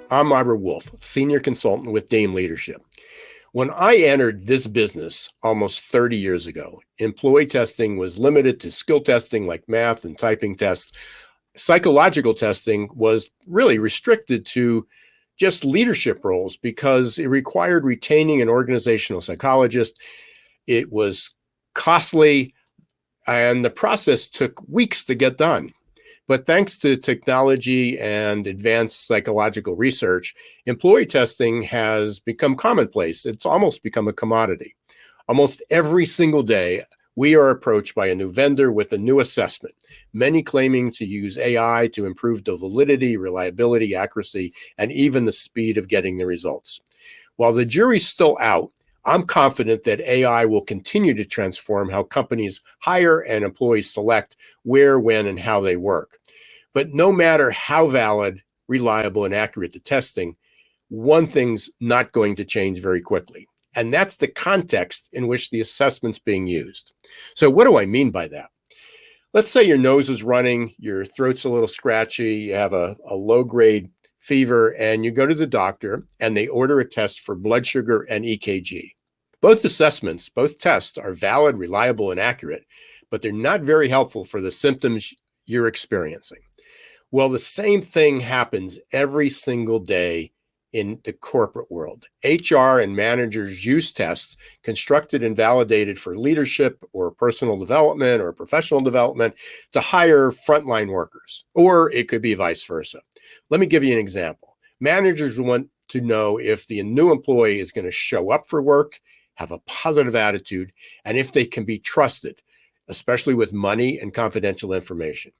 I'm Ira Wolf, Senior Consultant with Dame Leadership. When I entered this business almost 30 years ago, employee testing was limited to skill testing like math and typing tests. Psychological testing was really restricted to just leadership roles because it required retaining an organizational psychologist. It was costly, and the process took weeks to get done. But thanks to technology and advanced psychological research, employee testing has become commonplace. It's almost become a commodity. Almost every single day, we are approached by a new vendor with a new assessment, many claiming to use AI to improve the validity, reliability, accuracy, and even the speed of getting the results. While the jury's still out, I'm confident that AI will continue to transform how companies hire and employees select where, when, and how they work. But no matter how valid, reliable, and accurate the testing, one thing's not going to change very quickly, and that's the context in which the assessment's being used. So what do I mean by that? Let's say your nose is running, your throat's a little scratchy, you have a low-grade fever, and you go to the doctor, and they order a test for blood sugar and EKG. Both assessments, both tests are valid, reliable, and accurate, but they're not very helpful for the symptoms you're experiencing. Well, the same thing happens every single day in the corporate world. HR and managers use tests constructed and validated for leadership or personal development or professional development to hire frontline workers, or it could be vice versa. Let me give you an example. Managers want to know if the new employee is going to show up for work, have a positive attitude, and if they can be trusted, especially with money and confidential information.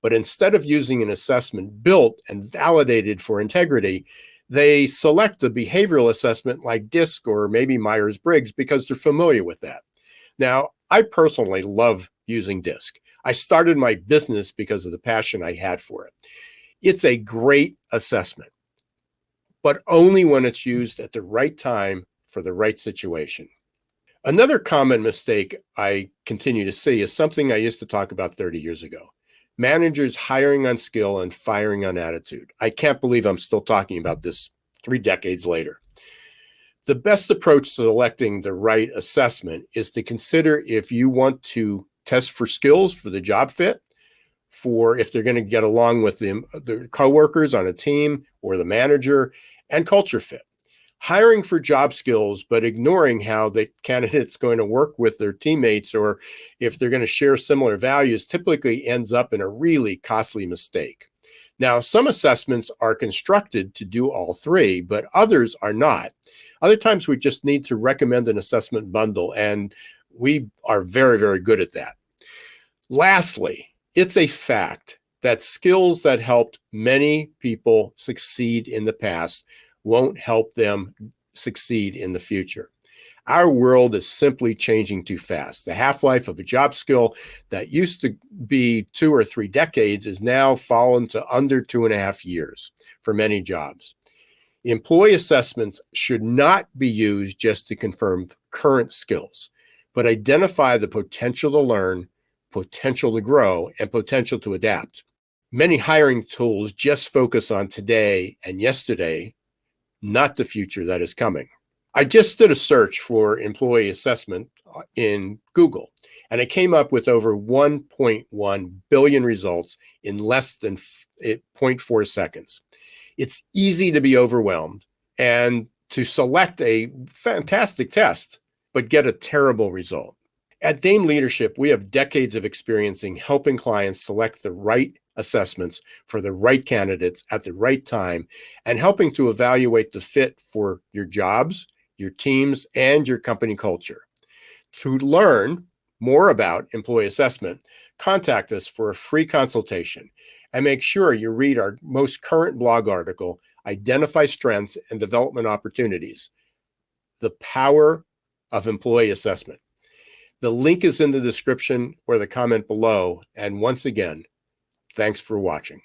But instead of using an assessment built and validated for integrity, they select a behavioral assessment like DISC or maybe Myers-Briggs because they're familiar with that. Now, I personally love using DISC. I started my business because of the passion I had for it. It's a great assessment, but only when it's used at the right time for the right situation. Another common mistake I continue to see is something I used to talk about 30 years ago. Managers hiring on skill and firing on attitude. I can't believe I'm still talking about this 3 decades later. The best approach to selecting the right assessment is to consider if you want to test for skills for the job fit, for if they're going to get along with the coworkers on a team or the manager, and culture fit. Hiring for job skills, but ignoring how the candidate's going to work with their teammates or if they're going to share similar values typically ends up in a really costly mistake. Now, some assessments are constructed to do all three, but others are not. Other times we just need to recommend an assessment bundle, and we are very, very good at that. Lastly, it's a fact that skills that helped many people succeed in the past won't help them succeed in the future. Our world is simply changing too fast. The half-life of a job skill that used to be 2 or 3 decades is now fallen to under 2.5 years for many jobs. Employee assessments should not be used just to confirm current skills, but identify the potential to learn, potential to grow, and potential to adapt. Many hiring tools just focus on today and yesterday, not the future that is coming. I just did a search for employee assessment in Google, and it came up with over 1.1 billion results in less than 0.4 seconds. It's easy to be overwhelmed and to select a fantastic test, but get a terrible result. At Dame Leadership, we have decades of experience in helping clients select the right assessments for the right candidates at the right time and helping to evaluate the fit for your jobs, your teams, and your company culture. To learn more about employee assessment, contact us for a free consultation and make sure you read our most current blog article, Identify Strengths and Development Opportunities, The Power of Employee Assessment. The link is in the description or the comment below. And once again, thanks for watching.